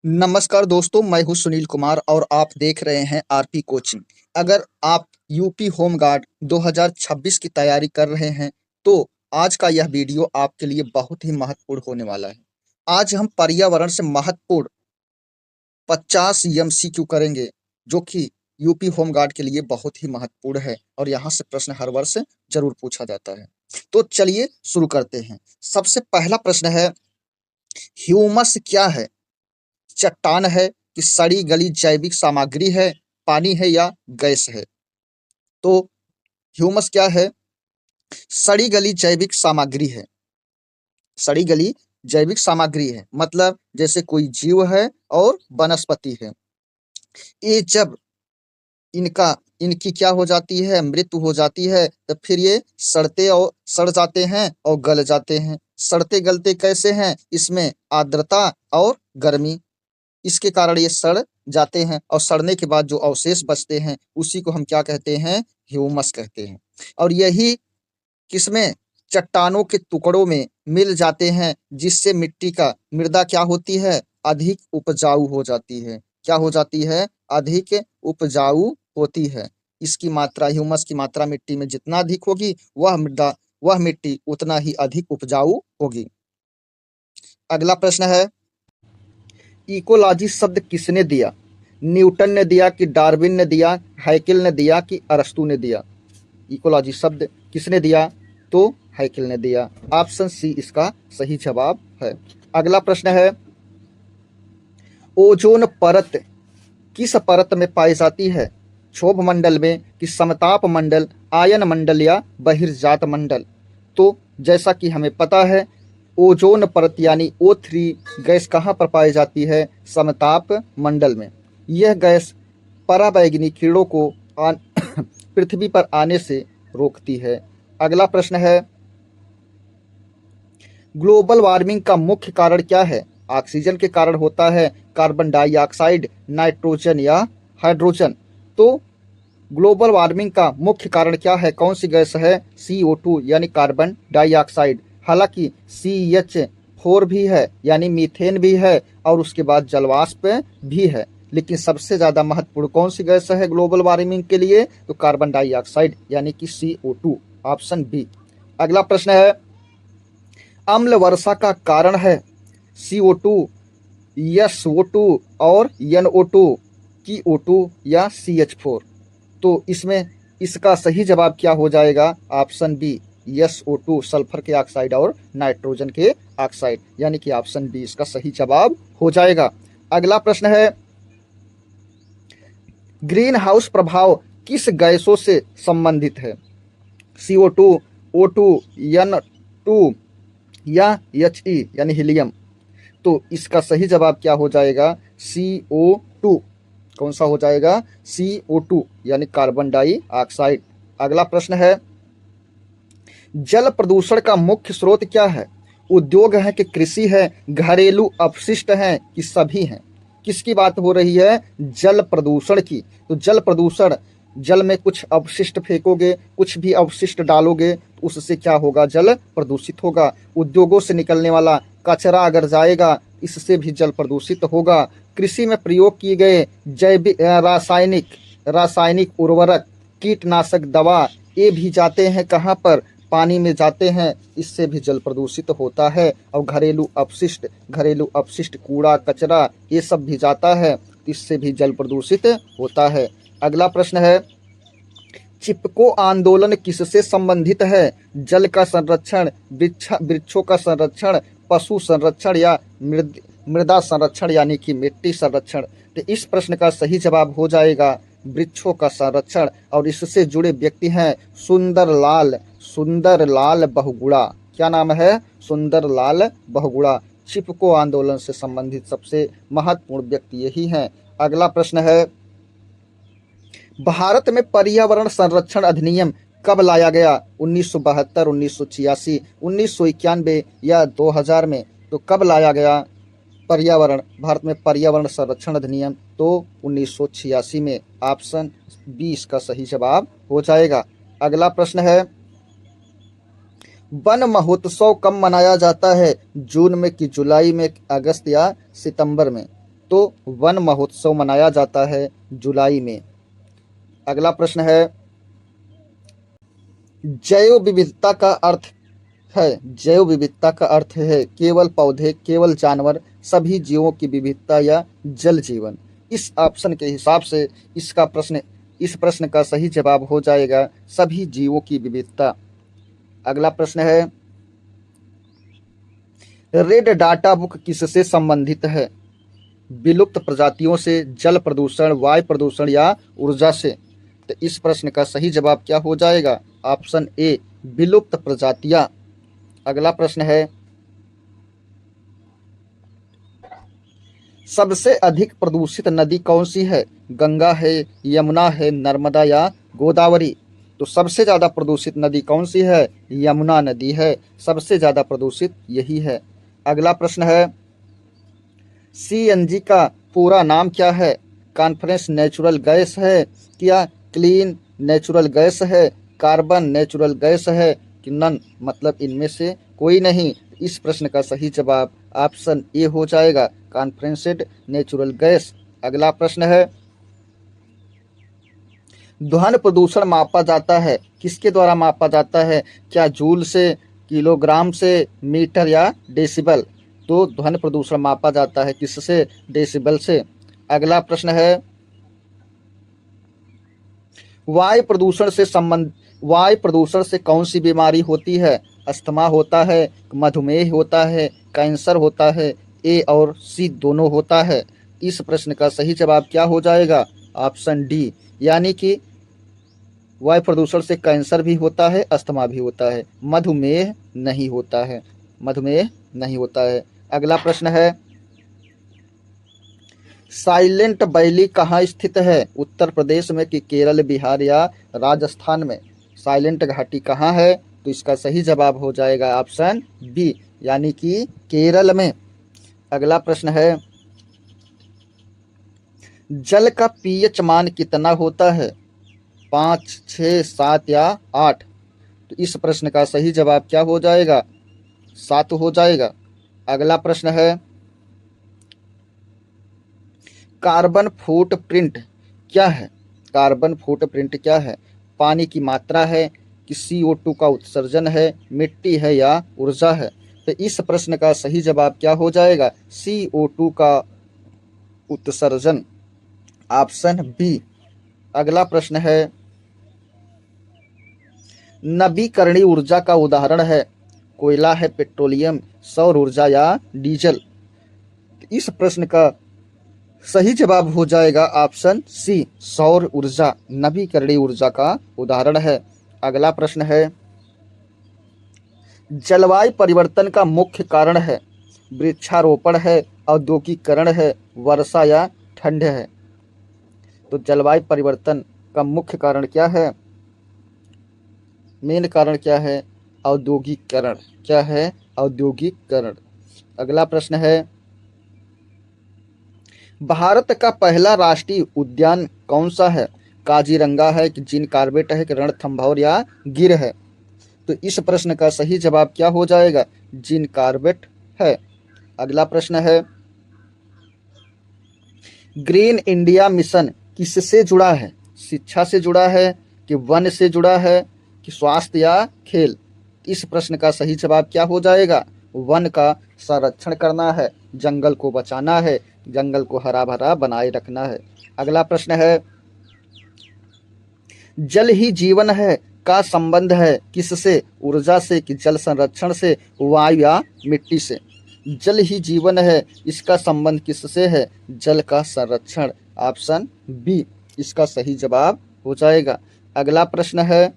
नमस्कार दोस्तों, मैं हूं सुनील कुमार और आप देख रहे हैं आरपी कोचिंग। अगर आप यूपी होमगार्ड 2026 की तैयारी कर रहे हैं, तो आज का यह वीडियो आपके लिए बहुत ही महत्वपूर्ण होने वाला है। आज हम पर्यावरण से महत्वपूर्ण 50 एमसीक्यू करेंगे, जो कि यूपी होमगार्ड के लिए बहुत ही महत्वपूर्ण है और यहाँ से प्रश्न हर वर्ष जरूर पूछा जाता है। तो चलिए शुरू करते हैं। सबसे पहला प्रश्न है, ह्यूमस क्या है? चट्टान है कि सड़ी गली जैविक सामग्री है, पानी है या गैस है? तो ह्यूमस क्या है? सड़ी गली जैविक सामग्री है। सड़ी गली जैविक सामग्री है मतलब जैसे कोई जीव है और वनस्पति है। ये जब इनका इनकी क्या हो जाती है, मृत्यु हो जाती है, तो फिर ये सड़ जाते हैं और गल जाते हैं। सड़ते गलते कैसे हैं? इसमें आर्द्रता और गर्मी, इसके कारण ये सड़ जाते हैं और सड़ने के बाद जो अवशेष बचते हैं उसी को हम क्या कहते हैं? ह्यूमस कहते हैं। और यही किसमें? चट्टानों के टुकड़ों में मिल जाते हैं, जिससे मिट्टी का मृदा क्या होती है? अधिक उपजाऊ हो जाती है। क्या हो जाती है? अधिक उपजाऊ होती है। इसकी मात्रा, ह्यूमस की मात्रा मिट्टी में जितना अधिक होगी, वह मिट्टी उतना ही अधिक उपजाऊ होगी। अगला प्रश्न है, इकोलॉजी शब्द किसने दिया? न्यूटन ने दिया कि डार्विन ने दिया, हैकेल ने दिया कि अरस्तू ने दिया? इकोलॉजी शब्द किसने दिया? तो हैकेल ने दिया। ऑप्शन सी इसका सही जवाब है। अगला प्रश्न है, ओजोन परत किस परत में पाई जाती है? क्षोभ मंडल में कि समताप मंडल, आयन मंडल या बहिर्जात मंडल? तो जैसा कि हमें पता है, ओजोन परत यानी O3 गैस कहाँ पर पाई जाती है? समताप मंडल में। यह गैस पराबैंगनी किरणों को पृथ्वी पर आने से रोकती है। अगला प्रश्न है, ग्लोबल वार्मिंग का मुख्य कारण क्या है? ऑक्सीजन के कारण होता है, कार्बन डाइऑक्साइड, नाइट्रोजन या हाइड्रोजन? तो ग्लोबल वार्मिंग का मुख्य कारण क्या है? कौन सी गैस है? CO2 यानी कार्बन डाइऑक्साइड। हालांकि CH4 भी है यानी मीथेन भी है और उसके बाद जलवाष्प भी है, लेकिन सबसे ज्यादा महत्वपूर्ण कौन सी गैस है ग्लोबल वार्मिंग के लिए? तो कार्बन डाइऑक्साइड यानी कि CO2, ऑप्शन बी। अगला प्रश्न है, अम्ल वर्षा का कारण है CO2, SO2 और NO2 की O2 या CH4? तो इसमें इसका सही जवाब क्या हो जाएगा? ऑप्शन बी, SO2 सल्फर के ऑक्साइड और नाइट्रोजन के ऑक्साइड, यानी कि ऑप्शन बी इसका सही जवाब हो जाएगा। अगला प्रश्न है, ग्रीन हाउस प्रभाव किस गैसों से संबंधित है? CO2, O2, N2 या He यानी हीलियम? तो इसका सही जवाब क्या हो जाएगा? CO2। कौन सा हो जाएगा? CO2 यानी कार्बन डाइऑक्साइड। अगला प्रश्न है, जल प्रदूषण का मुख्य स्रोत क्या है? उद्योग है कि कृषि है, घरेलू अपशिष्ट हैं कि सभी हैं? किसकी बात हो रही है? जल प्रदूषण की। तो जल प्रदूषण, जल में कुछ अपशिष्ट फेंकोगे, कुछ भी अपशिष्ट डालोगे, उससे क्या होगा? जल प्रदूषित होगा। उद्योगों से निकलने वाला कचरा अगर जाएगा, इससे भी जल प्रदूषित होगा। कृषि में प्रयोग किए गए जैविक रासायनिक उर्वरक, कीटनाशक दवा, ये भी जाते हैं कहाँ पर? पानी में जाते हैं, इससे भी जल प्रदूषित होता है। और घरेलू अपशिष्ट कूड़ा कचरा ये सब भी जाता है, इससे भी जल प्रदूषित होता है। अगला प्रश्न है, चिपको आंदोलन किससे संबंधित है? जल का संरक्षण, वृक्षों का संरक्षण, पशु संरक्षण या मृदा संरक्षण यानी कि मिट्टी संरक्षण? तो इस प्रश्न का सही जवाब हो जाएगा वृक्षों का संरक्षण। और इससे जुड़े व्यक्ति हैं सुंदरलाल बहुगुणा। क्या नाम है? सुंदरलाल बहुगुणा। चिपको आंदोलन से संबंधित सबसे महत्वपूर्ण व्यक्ति यही हैं। अगला प्रश्न है, भारत में पर्यावरण संरक्षण अधिनियम कब लाया गया? 1972, 1986, 1991 या 2000 में? तो कब लाया गया भारत में पर्यावरण संरक्षण अधिनियम? तो 1986 में। ऑप्शन बी इसका सही जवाब हो जाएगा। अगला प्रश्न है, वन महोत्सव कब मनाया जाता है? जून में कि जुलाई में, अगस्त या सितंबर में? तो वन महोत्सव मनाया जाता है जुलाई में। अगला प्रश्न है, जैव विविधता का अर्थ है, जैव विविधता का अर्थ है केवल पौधे, केवल जानवर, सभी जीवों की विविधता या जल जीवन। इस ऑप्शन के हिसाब से इस प्रश्न का सही जवाब हो जाएगा सभी जीवों की विविधता। अगला प्रश्न है, रेड डाटा बुक किससे संबंधित है? विलुप्त प्रजातियों से, जल प्रदूषण, वायु प्रदूषण या ऊर्जा से? तो इस प्रश्न का सही जवाब क्या हो जाएगा? ऑप्शन ए, विलुप्त प्रजातियां। अगला प्रश्न है, सबसे अधिक प्रदूषित नदी कौन सी है? गंगा है, यमुना है, नर्मदा या गोदावरी? तो सबसे ज़्यादा प्रदूषित नदी कौन सी है? यमुना नदी है, सबसे ज़्यादा प्रदूषित यही है। अगला प्रश्न है, सीएनजी का पूरा नाम क्या है? कॉन्फ्रेंस नेचुरल गैस है, क्या क्लीन नेचुरल गैस है, कार्बन नेचुरल गैस है कि नन, मतलब इनमें से कोई नहीं? इस प्रश्न का सही जवाब ऑप्शन ए हो जाएगा, कॉन्फ्रेंसेड नेचुरल गैस। अगला प्रश्न है, ध्वनि प्रदूषण मापा जाता है, किसके द्वारा मापा जाता है? क्या जूल से, किलोग्राम से, मीटर या डेसिबल? तो ध्वनि प्रदूषण मापा जाता है किससे? डेसिबल से। अगला प्रश्न है, वायु प्रदूषण से कौन सी बीमारी होती है? अस्थमा होता है, मधुमेह होता है, कैंसर होता है, ए और सी दोनों होता है? इस प्रश्न का सही जवाब क्या हो जाएगा? ऑप्शन डी, यानी कि वायु प्रदूषण से कैंसर भी होता है, अस्थमा भी होता है, मधुमेह नहीं होता है, मधुमेह नहीं होता है। अगला प्रश्न है, साइलेंट वैली कहाँ स्थित है? उत्तर प्रदेश में कि केरल, बिहार या राजस्थान में? साइलेंट घाटी कहाँ है? तो इसका सही जवाब हो जाएगा ऑप्शन बी, यानी कि केरल में। अगला प्रश्न है, जल का पीएच मान कितना होता है? 5, 6, 7 या 8? तो इस प्रश्न का सही जवाब क्या हो जाएगा? 7 हो जाएगा। अगला प्रश्न है, कार्बन फुटप्रिंट क्या है? कार्बन फुटप्रिंट क्या है? पानी की मात्रा है कि CO2 का उत्सर्जन है, मिट्टी है या ऊर्जा है? तो इस प्रश्न का सही जवाब क्या हो जाएगा? CO2 का उत्सर्जन, ऑप्शन बी। अगला प्रश्न है, नवीकरणीय ऊर्जा का उदाहरण है? कोयला है, पेट्रोलियम, सौर ऊर्जा या डीजल? इस प्रश्न का सही जवाब हो जाएगा ऑप्शन सी, सौर ऊर्जा नवीकरणीय ऊर्जा का उदाहरण है। अगला प्रश्न है, जलवायु परिवर्तन का मुख्य कारण है? वृक्षारोपण है, औद्योगिकरण है, वर्षा या ठंड है? तो जलवायु परिवर्तन का मुख्य कारण क्या है? मेन कारण क्या है? औद्योगिकरण। क्या है? औद्योगिकरण। अगला प्रश्न है, भारत का पहला राष्ट्रीय उद्यान कौन सा है? काजीरंगा है कि जिम कॉर्बेट है कि रणथंभौर या गिर है? तो इस प्रश्न का सही जवाब क्या हो जाएगा? जिम कॉर्बेट है। अगला प्रश्न है, ग्रीन इंडिया मिशन किससे जुड़ा है? शिक्षा से जुड़ा है कि वन से जुड़ा है कि स्वास्थ्य या खेल? इस प्रश्न का सही जवाब क्या हो जाएगा? वन का संरक्षण करना है, जंगल को बचाना है, जंगल को हरा भरा बनाए रखना है। अगला प्रश्न है, जल ही जीवन है का संबंध है किससे? ऊर्जा से कि जल संरक्षण से, वायु या मिट्टी से? जल ही जीवन है, इसका संबंध किससे है? जल का संरक्षण, ऑप्शन बी इसका सही जवाब हो जाएगा। अगला प्रश्न है,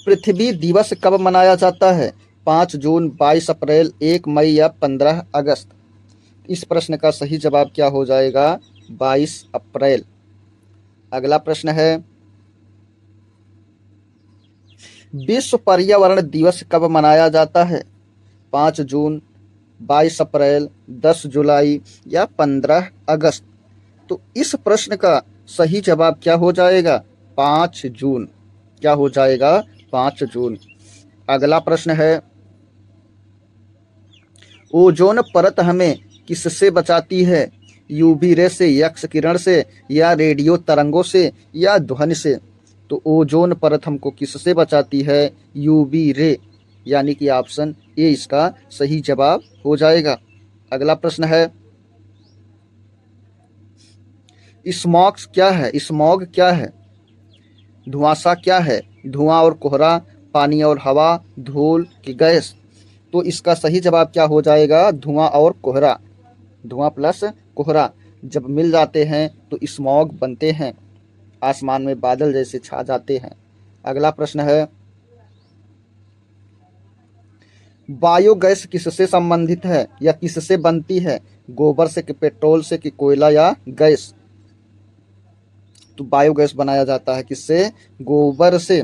पृथ्वी दिवस कब मनाया जाता है? 5 जून, 22 अप्रैल, 1 मई या 15 अगस्त? इस प्रश्न का सही जवाब क्या हो जाएगा? 22 अप्रैल। अगला प्रश्न है, विश्व पर्यावरण दिवस कब मनाया जाता है? 5 जून, 22 अप्रैल, 10 जुलाई या 15 अगस्त? तो इस प्रश्न का सही जवाब क्या हो जाएगा? 5 जून। क्या हो जाएगा? 5 जून। अगला प्रश्न है, ओजोन परत हमें किससे बचाती है? यूवी रे से, यक्स किरण से, या रेडियो तरंगों से, या ध्वनि से? तो ओजोन परत हमको किससे बचाती है? यूवी रे, यानी कि ऑप्शन ए इसका सही जवाब हो जाएगा। अगला प्रश्न है, स्मॉग क्या है? स्मॉग क्या है? धुआंसा क्या है? धुआं और कोहरा, पानी और हवा, धूल की गैस? तो इसका सही जवाब क्या हो जाएगा? धुआं और कोहरा। धुआं प्लस कोहरा जब मिल जाते हैं तो स्मॉग बनते हैं, आसमान में बादल जैसे छा जाते हैं। अगला प्रश्न है, बायोगैस किससे संबंधित है या किससे बनती है? गोबर से कि पेट्रोल से कि कोयला या गैस? तो बायोगैस बनाया जाता है किससे? गोबर से।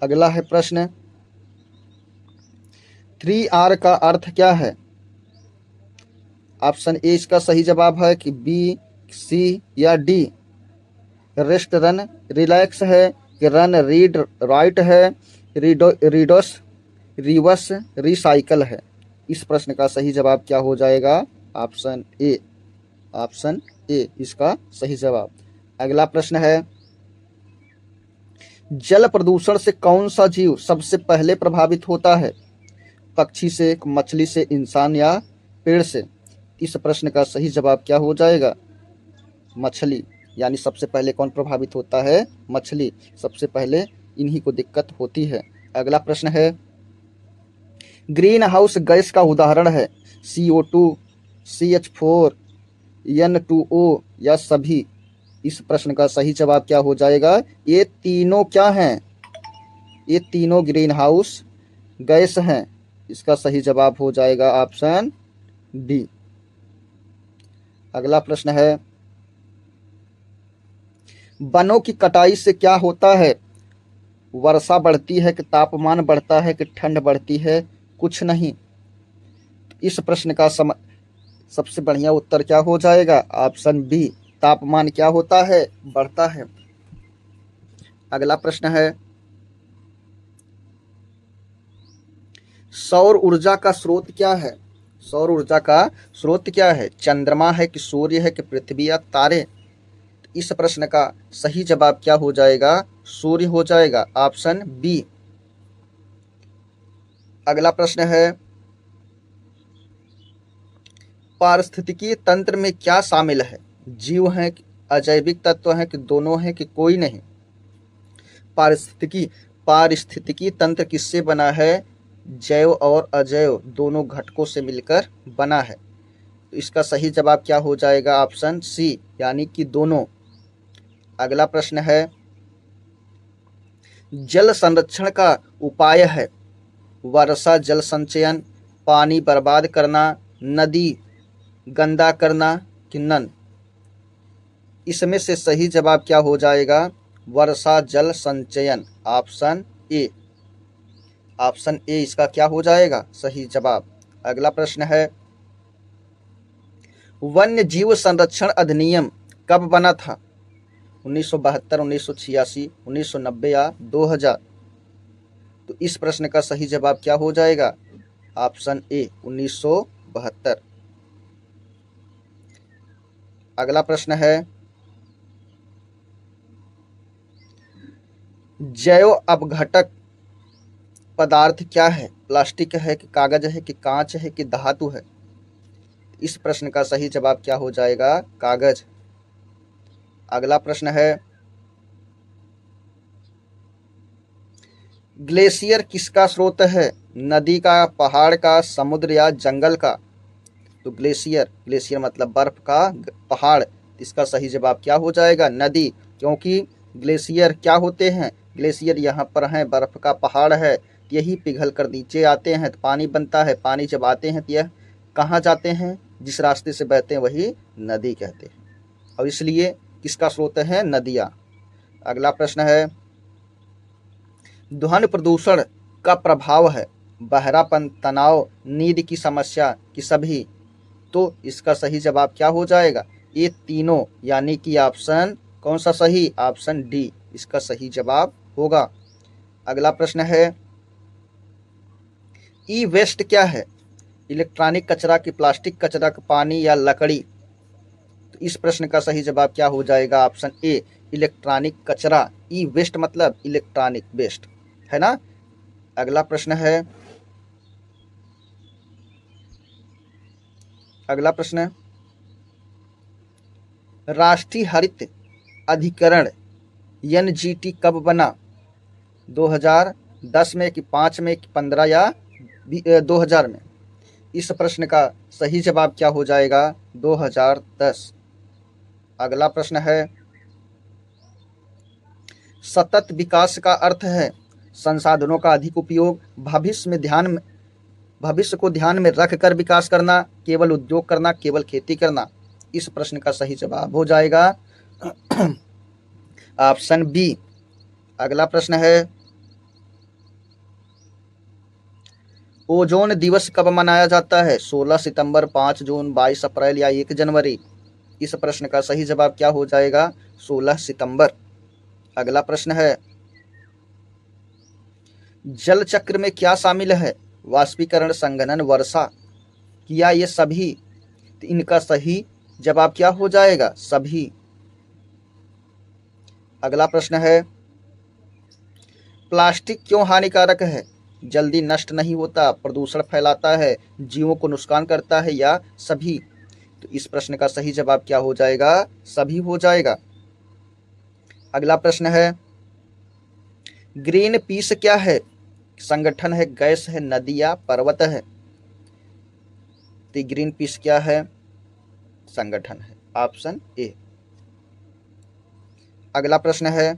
अगला है प्रश्न, 3R का अर्थ क्या है? ऑप्शन ए इसका सही जवाब है कि बी, सी या डी? रेस्ट, रन, रिलैक्स है कि रन, रीड, राइट है, रीडोस, रिवर्स, रिसाइकल है? इस प्रश्न का सही जवाब क्या हो जाएगा? Option A. ऑप्शन ए इसका सही जवाब। अगला प्रश्न है, जल प्रदूषण से कौन सा जीव सबसे पहले प्रभावित होता है? पक्षी से, मछली से, इंसान या पेड़ से? इस प्रश्न का सही जवाब क्या हो जाएगा? मछली, यानी सबसे पहले कौन प्रभावित होता है? मछली। सबसे पहले इन्हीं को दिक्कत होती है। अगला प्रश्न है, ग्रीन हाउस गैस का उदाहरण है CO2, CH4, N2O या सभी? इस प्रश्न का सही जवाब क्या हो जाएगा? ये तीनों क्या हैं? ये तीनों ग्रीन हाउस गैस हैं। इसका सही जवाब हो जाएगा ऑप्शन डी। अगला प्रश्न है, वनों की कटाई से क्या होता है? वर्षा बढ़ती है कि तापमान बढ़ता है कि ठंड बढ़ती है? कुछ नहीं। इस प्रश्न का सबसे बढ़िया उत्तर क्या हो जाएगा? ऑप्शन बी, तापमान क्या होता है? बढ़ता है। अगला प्रश्न है, सौर ऊर्जा का स्रोत क्या है? सौर ऊर्जा का स्रोत क्या है? चंद्रमा है कि सूर्य है कि पृथ्वी या तारे? इस प्रश्न का सही जवाब क्या हो जाएगा? सूर्य हो जाएगा। Option B. अगला प्रश्न है, पारिस्थितिकी तंत्र में क्या शामिल है? जीव हैं, अजैविक तत्व हैं कि दोनों हैं कि कोई नहीं? पारिस्थितिकी तंत्र किससे बना है? जैव और अजैव दोनों घटकों से मिलकर बना है। तो इसका सही जवाब क्या हो जाएगा? ऑप्शन सी, यानी कि दोनों। अगला प्रश्न है, जल संरक्षण का उपाय है वर्षा जल संचयन, पानी बर्बाद करना, नदी गंदा करना कि नन? इसमें से सही जवाब क्या हो जाएगा? वर्षा जल संचयन। Option A. ऑप्शन ए इसका क्या हो जाएगा? सही जवाब। अगला प्रश्न है, वन्य जीव संरक्षण अधिनियम कब बना था? 1972, 1986, 1990 या 2000? तो इस प्रश्न का सही जवाब क्या हो जाएगा? Option A, 1972। अगला प्रश्न है, जैव अपघटक पदार्थ क्या है? प्लास्टिक है कि कागज है कि कांच है कि धातु है? इस प्रश्न का सही जवाब क्या हो जाएगा? कागज। अगला प्रश्न है, ग्लेशियर किसका स्रोत है? नदी का, पहाड़ का, समुद्र या जंगल का? तो ग्लेशियर मतलब बर्फ का पहाड़। इसका सही जवाब क्या हो जाएगा? नदी। क्योंकि ग्लेशियर क्या होते हैं? ग्लेशियर यहाँ पर हैं, बर्फ का पहाड़ है, यही पिघल कर नीचे आते हैं तो पानी बनता है। पानी जब आते हैं तो यह कहाँ जाते हैं? जिस रास्ते से बहते हैं वही नदी कहते हैं, और इसलिए किसका स्रोत है? नदियाँ। अगला प्रश्न है, ध्वनि प्रदूषण का प्रभाव है बहरापन, तनाव, नींद की समस्या कि सभी? तो इसका सही जवाब क्या हो जाएगा? ये तीनों, यानी कि ऑप्शन कौन सा सही? ऑप्शन डी इसका सही जवाब होगा। अगला प्रश्न है, ई वेस्ट क्या है? इलेक्ट्रॉनिक कचरा की प्लास्टिक कचरा का पानी या लकड़ी? तो इस प्रश्न का सही जवाब क्या हो जाएगा? ऑप्शन ए इलेक्ट्रॉनिक कचरा। ई वेस्ट मतलब इलेक्ट्रॉनिक वेस्ट, है ना। अगला प्रश्न है, अगला प्रश्न, राष्ट्रीय हरित अधिकरण एनजीटी कब बना? 2010 में कि 5 में कि 15 या 2000 में? इस प्रश्न का सही जवाब क्या हो जाएगा? 2010। अगला प्रश्न है, सतत विकास का अर्थ है संसाधनों का अधिक उपयोग, भविष्य को ध्यान में रखकर विकास करना, केवल उद्योग करना, केवल खेती करना? इस प्रश्न का सही जवाब हो जाएगा ऑप्शन बी। अगला प्रश्न है, ओजोन दिवस कब मनाया जाता है? 16 सितंबर, 5 जून, 22 अप्रैल या 1 जनवरी? इस प्रश्न का सही जवाब क्या हो जाएगा? 16 सितंबर। अगला प्रश्न है, जल चक्र में क्या शामिल है? वाष्पीकरण, संघनन, वर्षा या ये सभी? तो इनका सही जवाब क्या हो जाएगा? सभी। अगला प्रश्न है, प्लास्टिक क्यों हानिकारक है? जल्दी नष्ट नहीं होता, प्रदूषण फैलाता है, जीवों को नुकसान करता है या सभी? तो इस प्रश्न का सही जवाब क्या हो जाएगा? सभी हो जाएगा। अगला प्रश्न है, ग्रीन पीस क्या है? संगठन है, गैस है, नदी या पर्वत है? तो ग्रीन पीस क्या है? संगठन है, ऑप्शन ए। अगला प्रश्न है,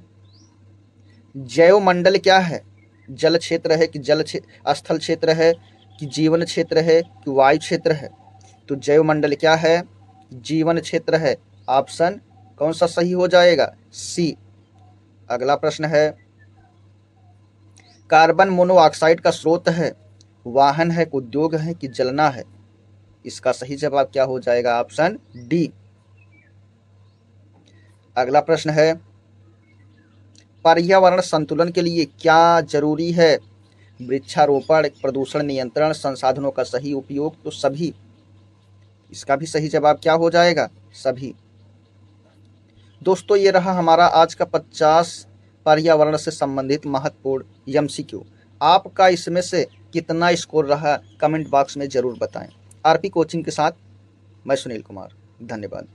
जैव मंडल क्या है? जल क्षेत्र है कि स्थल क्षेत्र है कि जीवन क्षेत्र है कि वायु क्षेत्र है? तो जैव मंडल क्या है? जीवन क्षेत्र है, ऑप्शन कौन सा सही हो जाएगा? सी। अगला प्रश्न है, कार्बन मोनोऑक्साइड का स्रोत है, वाहन है, उद्योग है कि जलना है? इसका सही जवाब क्या हो जाएगा? Option D. अगला प्रश्न है, पर्यावरण संतुलन के लिए क्या जरूरी है? वृक्षारोपण, प्रदूषण नियंत्रण, संसाधनों का सही उपयोग? तो सभी। इसका भी सही जवाब क्या हो जाएगा? सभी। दोस्तों, ये रहा हमारा आज का 50 पर्यावरण से संबंधित महत्वपूर्ण एमसीक्यू। आपका इसमें से कितना स्कोर रहा, कमेंट बॉक्स में जरूर बताएं। आरपी कोचिंग के साथ मैं सुनील कुमार, धन्यवाद।